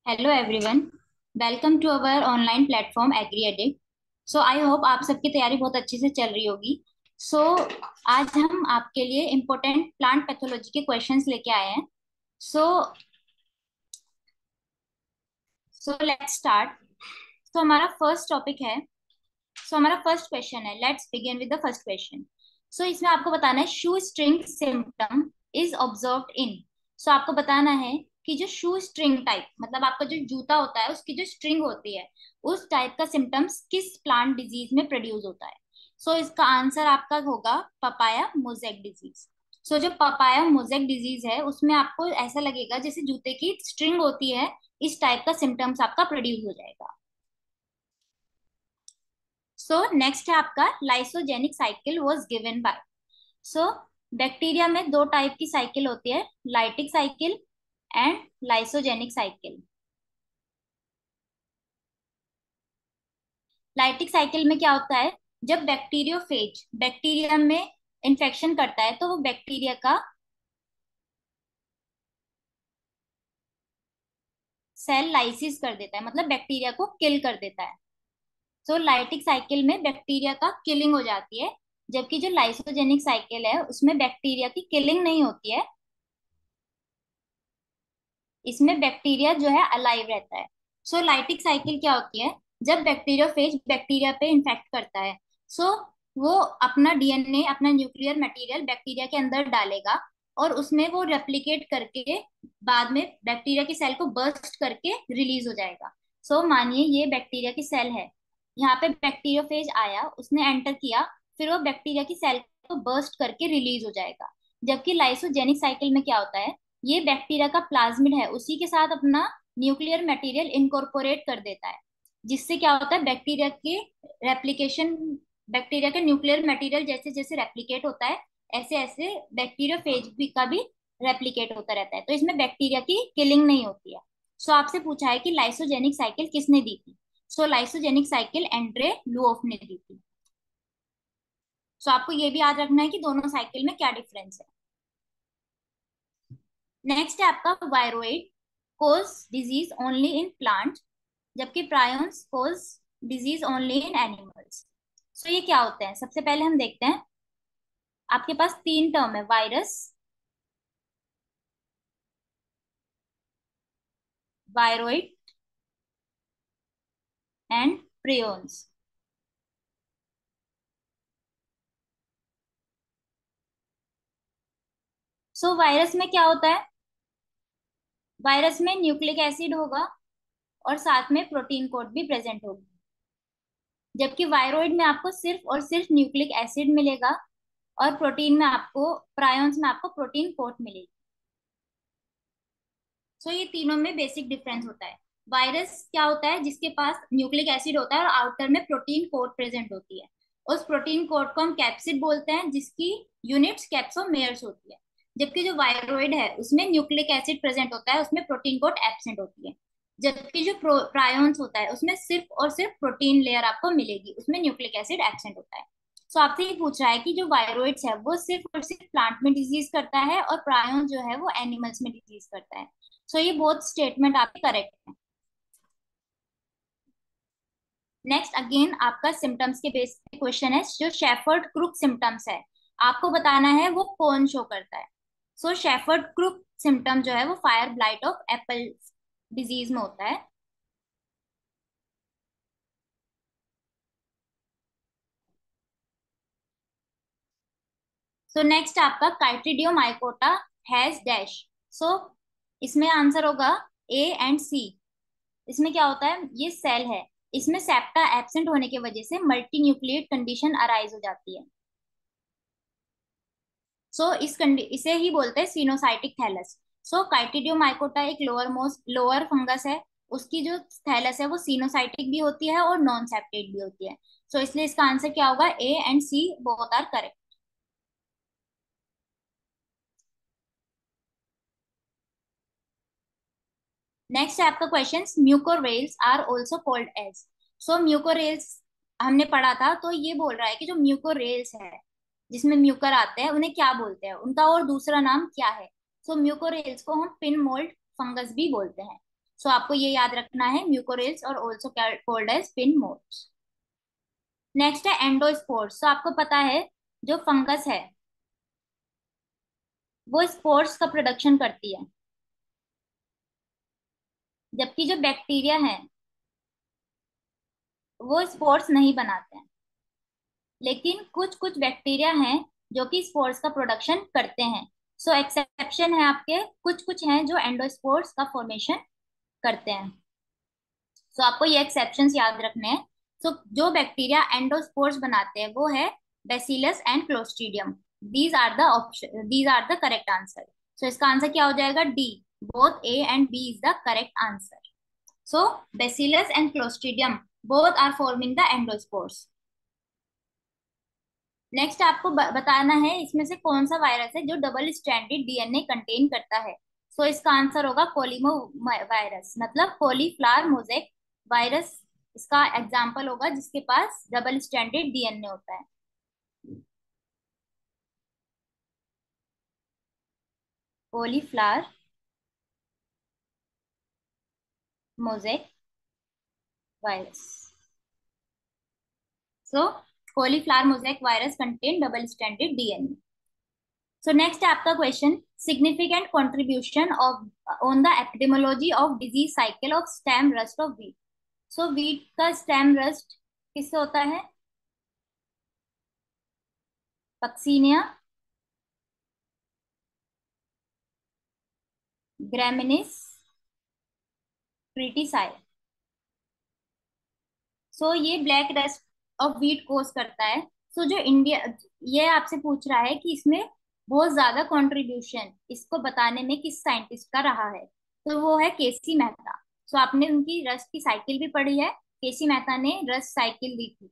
Hello everyone. Welcome to our online platform agri edit. So I hope आप सबकी तैयारी बहुत अच्छे से चल रही होगी। सो आज हम आपके लिए इम्पोर्टेंट प्लांट पैथोलॉजी के क्वेश्चंस लेके आए हैं। So so let's start. तो हमारा फर्स्ट टॉपिक है। हमारा फर्स्ट क्वेश्चन है, let's begin with the first question. इसमें आपको बताना है shoe string symptom is observed in. आपको बताना है कि जो शू स्ट्रिंग टाइप मतलब आपका जो जूता होता है उसकी जो स्ट्रिंग होती है उस टाइप का सिम्टम्स किस प्लांट डिजीज में प्रोड्यूस होता है। इसका आंसर आपका होगा पपाया मोजेक डिजीज। जो पपाया मोजेक डिजीज है उसमें आपको ऐसा लगेगा जैसे जूते की स्ट्रिंग होती है, इस टाइप का सिम्टम्स आपका प्रोड्यूस हो जाएगा। नेक्स्ट है आपका lysogenic cycle was given by. So bacteria में दो टाइप की साइकिल होती है, lytic cycle and lysogenic cycle. Lytic cycle में क्या होता है, जब बैक्टीरियोफेज बैक्टीरिया में इन्फेक्शन करता है तो वो बैक्टीरिया का सेल लाइसिस कर देता है, मतलब बैक्टीरिया को किल कर देता है। लाइटिक साइकिल में बैक्टीरिया का किलिंग हो जाती है, जबकि जो लाइसोजेनिक साइकिल है उसमें बैक्टीरिया की किलिंग नहीं होती है, इसमें बैक्टीरिया जो है अलाइव रहता है। लाइटिक साइकिल क्या होती है, जब बैक्टीरियोफेज बैक्टीरिया पे इन्फेक्ट करता है, सो वो अपना डीएनए अपना न्यूक्लियर मटेरियल बैक्टीरिया के अंदर डालेगा और उसमें वो रेप्लिकेट करके बाद में बैक्टीरिया की सेल को बर्स्ट करके रिलीज हो जाएगा। मानिए ये बैक्टीरिया की सेल है, यहाँ पे बैक्टीरियोफेज आया, उसने एंटर किया, फिर वो बैक्टीरिया की सेल को बर्स्ट करके रिलीज हो जाएगा। जबकि लाइसोजेनिक साइकिल में क्या होता है, ये बैक्टीरिया का प्लाज्मिड है उसी के साथ अपना न्यूक्लियर मटेरियल इनकॉर्पोरेट कर देता है, जिससे क्या होता है बैक्टीरिया के रेप्लिकेशन, बैक्टीरिया का न्यूक्लियर मटेरियल जैसे जैसे रेप्लिकेट होता है ऐसे ऐसे बैक्टीरियोफेज भी का भी रेप्लिकेट होता रहता है, तो इसमें बैक्टीरिया की किलिंग नहीं होती है। आपसे पूछा है कि लाइसोजेनिक साइकिल किसने दी थी। लाइसोजेनिक साइकिल एंड्रे लुओफ ने दी थी। आपको ये भी याद रखना है कि दोनों साइकिल में क्या डिफरेंस है। नेक्स्ट है आपका viroid cause disease only in plant, जबकि prions cause disease only in animals. ये क्या होते हैं, सबसे पहले हम देखते हैं। आपके पास तीन टर्म है, virus, viroid and prions. Virus में क्या होता है, वायरस में न्यूक्लिक एसिड होगा और साथ में प्रोटीन कोड भी प्रेजेंट होगी, जबकि वायरोइड में आपको सिर्फ और सिर्फ न्यूक्लिक एसिड मिलेगा और प्रोटीन में आपको प्रायंस में आपको प्रोटीन कोट मिलेगी। ये तीनों में बेसिक डिफरेंस होता है। वायरस क्या होता है, जिसके पास न्यूक्लिक एसिड होता है और आउटर में प्रोटीन कोट प्रेजेंट होती है, उस प्रोटीन कोट को हम कैप्सिड बोलते हैं, जिसकी यूनिट्स कैप्सोमेयर्स होती है। जबकि जो वायरोइड है उसमें न्यूक्लिक एसिड प्रेजेंट होता है, उसमें प्रोटीन कोट एब्सेंट होती है। जबकि जो प्रायोन्स होता है उसमें सिर्फ और सिर्फ प्रोटीन लेयर आपको मिलेगी, उसमें न्यूक्लिक एसिड एब्सेंट होता है। आपसे ये पूछ रहा है कि जो वायरोइड्स है वो सिर्फ और सिर्फ प्लांट में डिजीज करता है और प्रायोन जो है वो एनिमल्स में डिजीज करता है। ये बोथ स्टेटमेंट आपके करेक्ट है। नेक्स्ट अगेन आपका सिम्टम्स के बेस पे क्वेश्चन है, जो शेफर्ड क्रुक सिम्टम्स है आपको बताना है वो कौन शो करता है। शेफर्ड क्रुक सिम्टम जो है वो fire blight of Apple disease में होता है। नेक्स्ट आपका काइट्रिडियोमाइकोटा हैज डैश। सो इसमें आंसर होगा ए एंड सी। इसमें क्या होता है, ये सेल है, इसमें सेप्टा एब्सेंट होने की वजह से मल्टी न्यूक्लिएट कंडीशन अराइज हो जाती है। इसे ही बोलते हैं सिनोसाइटिक थैलस। काइटिडियोमाइकोटा एक लोअर फंगस है, उसकी जो थैलस है वो सिनोसाइटिक भी होती है और नॉन सेप्टेड भी होती है। इसलिए इसका आंसर क्या होगा, A and C both are correct. Next है आपका question, Mucorales are also called as. म्यूकोरेल्स हमने पढ़ा था, तो ये बोल रहा है कि जो म्यूकोरेल्स है जिसमें म्यूकर आते हैं उन्हें क्या बोलते हैं, उनका और दूसरा नाम क्या है। म्यूकोरेल्स को हम पिन मोल्ड फंगस भी बोलते हैं। सो आपको ये याद रखना है, म्यूकोरेल्स और also called as pin moulds. Next है एंडोस्पोर्स। तो आपको पता है जो फंगस है वो स्पोर्स का प्रोडक्शन करती है, जबकि जो बैक्टीरिया है वो स्पोर्स नहीं बनाते हैं। लेकिन कुछ कुछ बैक्टीरिया हैं जो कि स्पोर्स का प्रोडक्शन करते हैं। सो एक्सेप्शन है आपके, कुछ कुछ हैं जो एंडोस्पोर्स का फॉर्मेशन करते हैं। सो आपको ये एक्सेप्शंस याद रखने हैं। सो जो बैक्टीरिया एंडोस्पोर्स बनाते हैं वो है Bacillus and Clostridium. These are the correct answer. So इसका आंसर क्या हो जाएगा? D. Both A and B is the correct answer. So Bacillus and Clostridium both are forming the endospores. Next आपको बताना है इसमें से कौन सा वायरस है जो डबल स्ट्रैंडेड डीएनए कंटेन करता है। सो इसका आंसर होगा कोलिमो वायरस, मतलब कॉलीफ्लावर मोजेक वायरस। इसका एग्जाम्पल होगा जिसके पास डबल स्ट्रैंडेड डीएनए होता है। Cauliflower mosaic virus. So cauliflower mosaic virus contain double stranded DNA. So next है आपका question, significant contribution of on the epidemiology of disease cycle of stem rust of wheat. So wheat का stem rust किससे होता है? Puccinia, graminis, tritici. So ये black rust of wheat cause करता है। सो जो इंडिया, ये आपसे पूछ रहा है कि इसमें बहुत ज्यादा कंट्रीब्यूशन इसको बताने में किस साइंटिस्ट का रहा है, तो वो है केसी मेहता। सो आपने उनकी रस्ट की साइकिल भी पढ़ी है, केसी मेहता ने रस्ट साइकिल दी थी।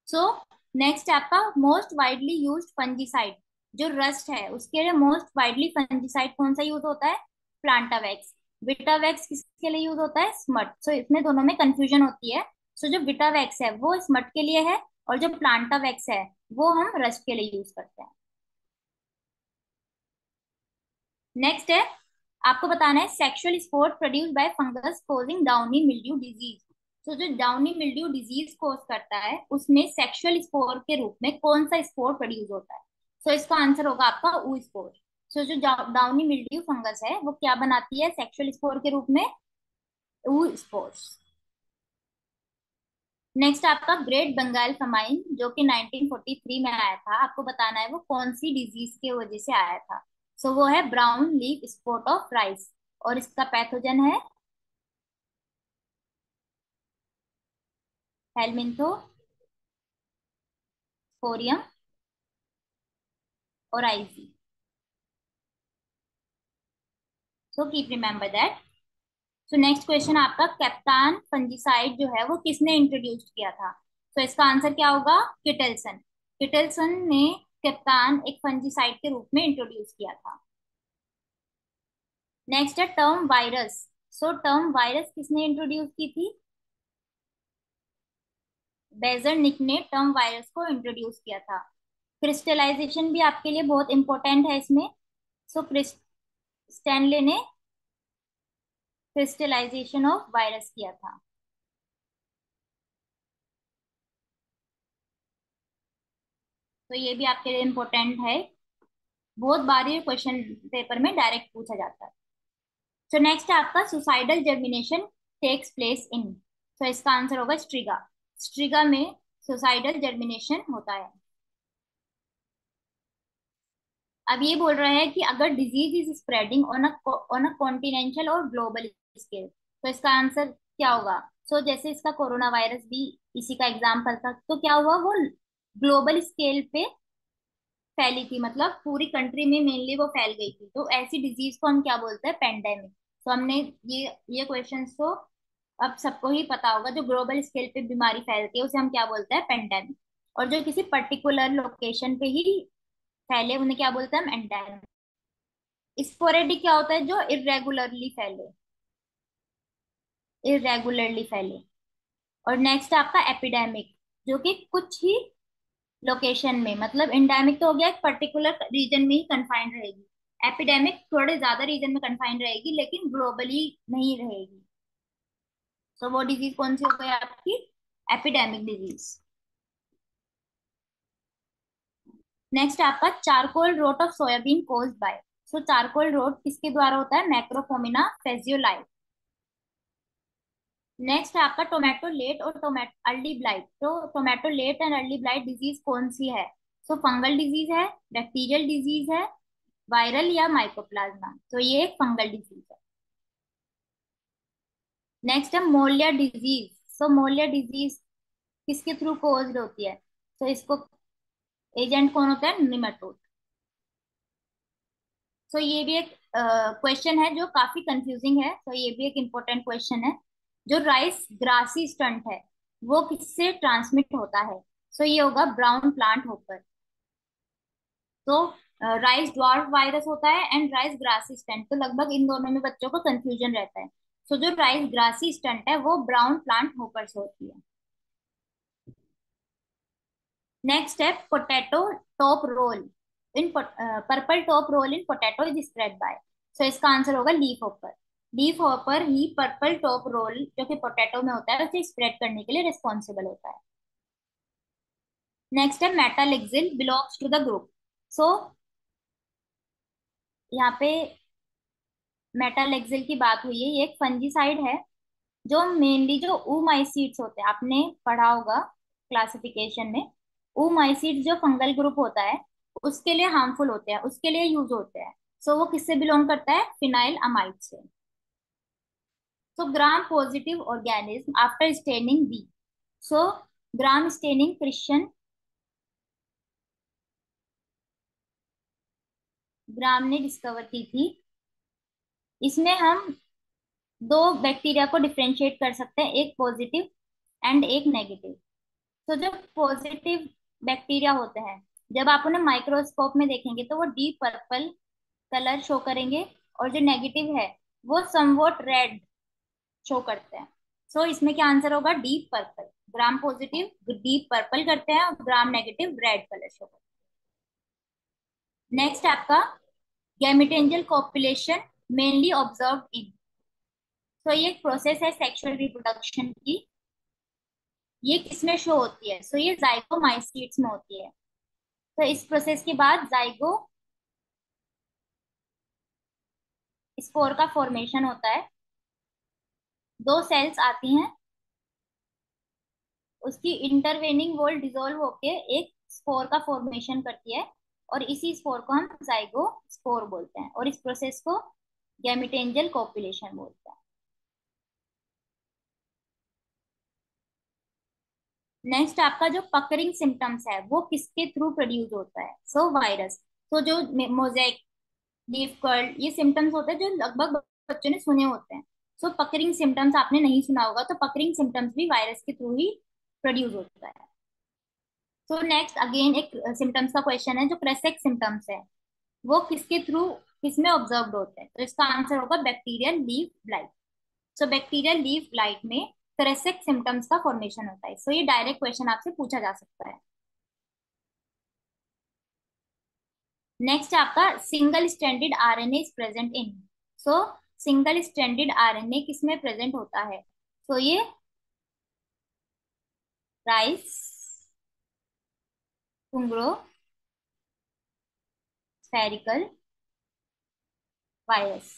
सो नेक्स्ट आपका मोस्ट वाइडली यूज्ड फंजीसाइड। जो रस्ट है उसके लिए मोस्ट वाइडली फंजीसाइड कौन सा यूज होता है? प्लांटावैक्स। विटावैक्स किसके लिए यूज होता है? स्मट। सो इसमें दोनों में कंफ्यूजन होती है। सो जो विटावैक्स है वो स्मट के लिए है, और जो प्लांटावैक्स है वो हम रस्ट के लिए यूज करते हैं। नेक्स्ट है आपको बताना है sexual spore produce by fungus causing downy mildew disease. तो जो डाउनी मिल्ड्यू डिजीज कोज करता है उसमें सेक्सुअल स्पोर के रूप में कौन सा स्पोर प्रोड्यूस होता है? सो इसका आंसर होगा आपका ऊ स्पोर। सो जो डाउनी मिल्ड्यू फंगस है वो क्या बनाती है सेक्सुअल स्पोर के रूप में? ऊ स्पोर्स। नेक्स्ट आपका ग्रेट बंगाल फेमाइन जो कि 1943 में आया था, आपको बताना है वो कौन सी डिजीज की वजह से आया था। सो वो है brown leaf spot of rice, और इसका पैथोजन है हेलमिंथो, स्पोरियम और IG. So keep remember that. So next question आपका, कैप्टान फंजीसाइड जो है वो किसने इंट्रोड्यूस किया था? तो इसका आंसर क्या होगा? किटेल्सन। किटेल्सन ने कैप्टान एक फंजीसाइड के रूप में इंट्रोड्यूस किया था। नेक्स्ट है टर्म वायरस। सो टर्म वायरस किसने इंट्रोड्यूस की थी? बेजरनिक ने टर्म वायरस को इंट्रोड्यूस किया था। क्रिस्टलाइजेशन भी आपके लिए बहुत इंपॉर्टेंट है इसमें। सो स्टैनले ने क्रिस्टलाइजेशन ऑफ वायरस किया था। तो ये भी आपके लिए इम्पोर्टेंट है, बहुत बार ये क्वेश्चन पेपर में डायरेक्ट पूछा जाता है। सो नेक्स्ट है आपका suicidal germination takes place in. तो इसका आंसर होगा स्ट्रिगा। स्ट्रिगा में सुसाइडल जर्मिनेशन होता है। अब ये बोल रहा है कि अगर disease is spreading on a continental और ग्लोबल स्केल, तो इसका आंसर क्या होगा? सो जैसे इसका कोरोना वायरस भी इसी का एग्जाम्पल था, तो क्या हुआ, वो ग्लोबल स्केल पे फैली थी, मतलब पूरी कंट्री में मेनली वो फैल गई थी। तो ऐसी डिजीज को हम क्या बोलते हैं? पेंडेमिक। तो हमने ये क्वेश्चन तो अब सबको ही पता होगा, जो ग्लोबल स्केल पे बीमारी फैलती है उसे हम क्या बोलते हैं? पेंडेमिक। और जो किसी पर्टिकुलर लोकेशन पे ही फैले उन्हें क्या बोलते हैं? हम एंडेमिक। स्पोरेडिक क्या होता है? जो इरेगुलरली फैले। और नेक्स्ट आपका एपिडेमिक, जो कि कुछ ही लोकेशन में, मतलब एंडेमिक तो हो गया एक पर्टिकुलर रीजन में ही कंफाइंड रहेगी, एपिडेमिक थोड़े ज्यादा रीजन में कन्फाइंड रहेगी लेकिन ग्लोबली नहीं रहेगी। सो वो डिजीज कौन सी हो गई आपकी? Epidemic disease. नेक्स्ट आपका charcoal rot of soybean caused by. So charcoal rot किसके द्वारा होता है? Macrophomina phaseolina. नेक्स्ट है आपका टोमेटो लेट और टोमेटो अर्ली ब्लाइट। तो tomato late and early blight disease कौन सी है? सो फंगल डिजीज है, बैक्टीरियल डिजीज है, वायरल या माइकोप्लाज्मा? तो ये एक फंगल डिजीज है। नेक्स्ट है molya disease. So molya disease किसके थ्रू कोज्ड होती है? तो इसको एजेंट कौन होता है? निमेटोड। सो ये भी एक क्वेश्चन है जो काफी कंफ्यूजिंग है, तो ये भी एक इम्पोर्टेंट क्वेश्चन है। जो राइस ग्रासी स्टंट है वो किससे ट्रांसमिट होता है? सो ये होगा ब्राउन प्लांट होकर। तो राइस ड्वार्फ वायरस होता है एंड राइस ग्रासी स्टंट, तो लगभग इन दोनों में बच्चों को कंफ्यूजन रहता है। सो जो राइस ग्रासी स्टंट है वो ब्राउन प्लांट होकर से होती है। नेक्स्ट है potato top roll in purple top roll in potato is spread by. So इसका आंसर होगा लीफ होपर। लीफ होपर ही पर्पल टॉप रोल जो कि पोटैटो में होता है उसे स्प्रेड करने के लिए रिस्पॉन्सिबल होता है। नेक्स्ट है मेटालिक्सिल बिलोंग्स टू द ग्रुप। सो यहाँ पे मेटालेक्सिल की बात हुई है, ये एक फंजीसाइड है जो मेनली जो oomaisids होते हैं, आपने पढ़ा होगा क्लासिफिकेशन में। oomaisids जो फंगल ग्रुप होता है उसके लिए हार्मफुल होते हैं, उसके लिए यूज होते हैं। सो वो किससे बिलोंग करता है? फिनाइल अमाइड से। So gram positive organism after staining B. So gram staining Christian Gram ने डिस्कवर की थी। इसमें हम दो बैक्टीरिया को डिफरेंशिएट कर सकते हैं, एक पॉजिटिव एंड एक नेगेटिव। तो जो पॉजिटिव बैक्टीरिया होते हैं जब आप उन्हें माइक्रोस्कोप में देखेंगे तो वो डीप पर्पल कलर शो करेंगे, और जो नेगेटिव है वो समवॉट रेड शो करते हैं। सो इसमें क्या आंसर होगा? Deep purple. Gram positive deep purple करते हैं और gram negative red colour show करते हैं। नेक्स्ट आपका गैमेटेंजियल कॉपुलेशन मेनली ऑब्जर्व इन। तो ये एक प्रोसेस है सेक्सुअल रिप्रोडक्शन की। ये किसमें शो होती है? सो ये जाइगोमाइसीट्स में होती है। तो इस प्रोसेस के बाद जाइगो स्पोर का फॉर्मेशन होता है। दो सेल्स आती हैं, उसकी इंटरवेनिंग वॉल डिसॉल्व होके एक स्पोर का फॉर्मेशन करती है, और इसी स्पोर को हम जाइगो स्पोर बोलते हैं, और इस प्रोसेस को गैमेटेंजियल कॉपुलेशन बोलते हैं। नेक्स्ट आपका जो पकरिंग सिम्टम्स है वो किसके थ्रू प्रोड्यूस होता है? सो वायरस। तो जो मोजेक, लीफ कर्ल, ये सिम्टम्स होते हैं जो लगभग बच्चों ने सुने होते हैं। सो पकरिंग सिम्टम्स आपने नहीं सुना होगा, तो पकरिंग सिम्टम्स भी वायरस के थ्रू ही प्रोड्यूस होता है। सो नेक्स्ट अगेन एक सिम्टम्स का क्वेश्चन है, जो क्रेसेक सिम्टम्स है वो किसके थ्रू किसमें ऑब्जर्व होते हैं? तो इसका आंसर होगा बैक्टीरियल लीफ ब्लाइट। सो बैक्टीरियल लीफ ब्लाइट में क्रेसेक सिम्टम्स का फॉर्मेशन होता है। सो ये डायरेक्ट क्वेश्चन आपसे पूछा जा सकता है। नेक्स्ट आपका single stranded RNA is present in. So single stranded RNA किसमें प्रेजेंट होता है? सो ये राइस, पुंगरो, स्फेरिकल वायरस।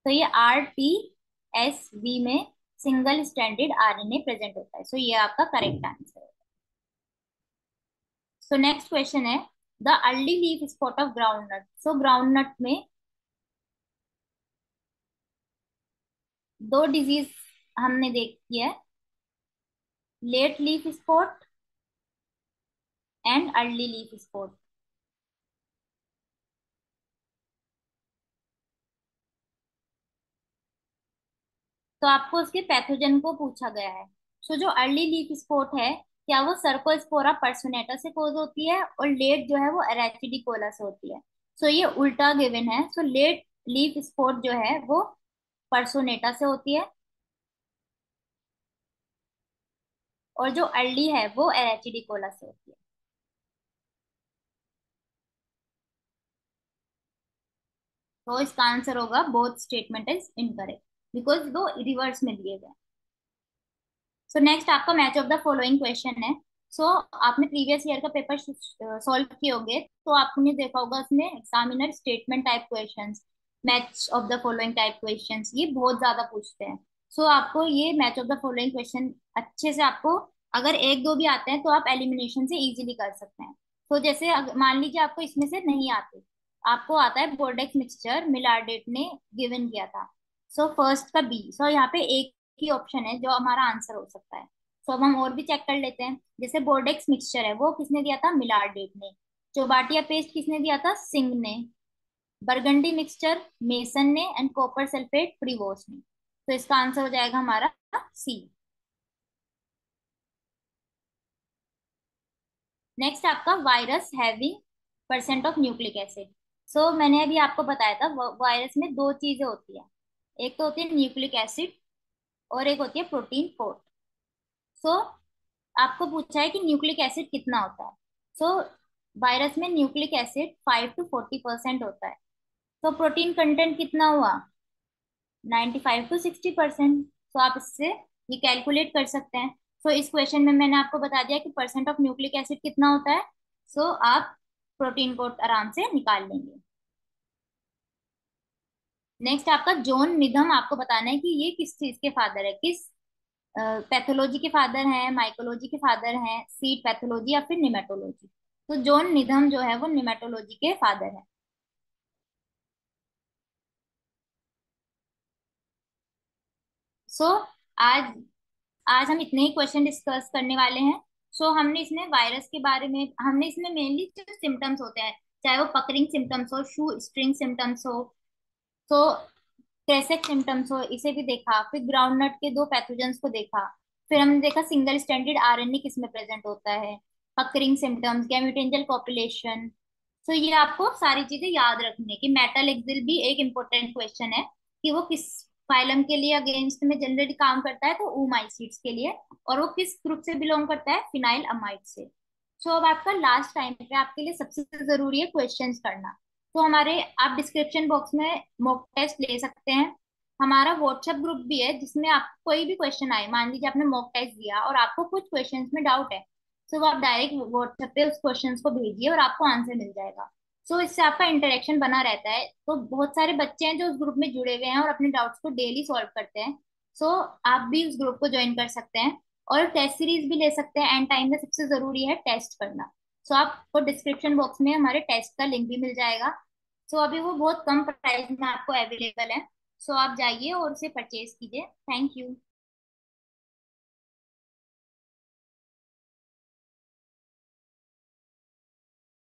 तो ये आरटीएसवी में सिंगल स्ट्रैंडेड आरएनए प्रेजेंट होता है। सो ये आपका करेक्ट आंसर है। सो नेक्स्ट क्वेश्चन है the early leaf spot of groundnut. So groundnut में दो डिजीज हमने देखी है, late leaf spot and early leaf spot. तो आपको उसके पैथोजन को पूछा गया है। सो जो अर्ली लीफ स्पॉट है क्या वो सर्कोस्पोरा पर्सोनेटा से कोज होती है, और लेट जो है वो एराचिडिकोला से होती है? सो ये उल्टा गिवन है। सो लेट लीफ स्पॉट जो है वो पर्सोनेटा से होती है, और जो अर्ली है वो एराचिडिकोला से होती है। तो इसका आंसर होगा both statement is incorrect, because वो रिवर्स में दिए गए। सो नेक्स्ट आपका match of the following question है। सो आपने प्रीवियस ईयर का पेपर सॉल्व किए होंगे, तो आपने देखा होगा उसमें examiner statement type questions, match of the following type questions ये बहुत ज्यादा पूछते हैं। सो आपको ये match of the following question अच्छे से आपको, अगर एक दो भी आते हैं तो आप एलिमिनेशन से इजीली कर सकते हैं। तो जैसे मान लीजिए आपको इसमें से नहीं आते, आपको आता है बोर्डेक्स मिक्सचर मिलारडेट ने गिवन किया था, सो फर्स्ट का बी, सो यहाँ पे एक ही ऑप्शन है जो हमारा आंसर हो सकता है। तो अब हम और भी चेक कर लेते हैं। जैसे बोर्डेक्स मिक्सचर है वो किसने दिया था, मिलारडेट ने। चोबाटिया पेस्ट किसने दिया था, सिंह ने। बरगंडी मिक्सचर मेसन ने, एंड कॉपर सल्फेट प्रीवोस ने। तो इसका आंसर हो जाएगा हमारा सी। नेक्स्ट आपका virus having percent of nucleic acid. So मैंने अभी आपको बताया था वायरस में दो चीजें होती है, एक तो होती है न्यूक्लिक एसिड और एक होती है प्रोटीन कोट। सो आपको पूछा है कि न्यूक्लिक एसिड कितना होता है। सो वायरस में न्यूक्लिक एसिड 5 to 40% होता है। तो प्रोटीन कंटेंट कितना हुआ, 95 to 60%। तो आप इससे ये कैलकुलेट कर सकते हैं। सो इस क्वेश्चन में मैंने आपको बता दिया कि परसेंट ऑफ न्यूक्लिक एसिड कितना होता है। सो आप प्रोटीन को आराम से निकाल लेंगे। नेक्स्ट आपका जॉन निधम, आपको बताना है कि ये किस चीज के फादर है, किस पैथोलॉजी के फादर हैं, माइकोलॉजी के फादर हैं, सीड पैथोलॉजी या फिर निमेटोलॉजी। तो जॉन निधम जो है वो निमेटोलॉजी के फादर है। सो आज आज हम इतने ही क्वेश्चन डिस्कस करने वाले हैं। सो हमने इसमें वायरस के बारे में, हमने इसमें मेनली जो सिम्टम्स होते हैं, चाहे वो पकरिंग सिम्टम्स हो, शू स्ट्रिंग सिम्टम्स हो, तो क्रेसेक सिम्टम्स हो, इसे भी देखा। फिर ग्राउंडनट के दो पैथोजेंस को देखा। फिर हमने देखा सिंगल स्टैंडर्ड आरएनए किस में प्रेजेंट होता है, पकरिंग सिम्टम्स, गैमेटोजेंटल पॉपुलेशन। तो ये आपको सारी चीजें याद रखनी है कि मेटल एक्सिल भी एक इम्पोर्टेंट क्वेश्चन है कि वो किस फाइलम के लिए अगेंस्ट में जनरली काम करता है, तो oomaisids के लिए। और वो किस ग्रुप से बिलोंग करता है, फिनाइल अमाइड से। सो अब आपका लास्ट टाइम पे आपके लिए सबसे जरूरी है क्वेश्चंस करना। तो हमारे आप डिस्क्रिप्शन बॉक्स में मॉक टेस्ट ले सकते हैं। हमारा व्हाट्सएप ग्रुप भी है जिसमें आपको कोई भी क्वेश्चन आए, मान लीजिए आपने मॉक टेस्ट दिया और आपको कुछ क्वेश्चंस में डाउट है, तो वो आप डायरेक्ट व्हाट्सएप पे उस क्वेश्चंस को भेजिए और आपको आंसर मिल जाएगा। सो इससे आपका इंटरेक्शन बना रहता है। तो बहुत सारे बच्चे हैं जो उस ग्रुप में जुड़े हुए हैं और अपने डाउट्स को डेली सॉल्व करते हैं। सो आप भी उस ग्रुप को ज्वाइन कर सकते हैं और टेस्ट सीरीज भी ले सकते हैं। एंड टाइम में सबसे जरूरी है टेस्ट करना। सो आपको डिस्क्रिप्शन बॉक्स में हमारे टेस्ट का लिंक भी मिल जाएगा। सो अभी वो बहुत कम प्राइस में आपको अवेलेबल है। सो आप जाइए और उसे परचेज कीजिए। Thank you.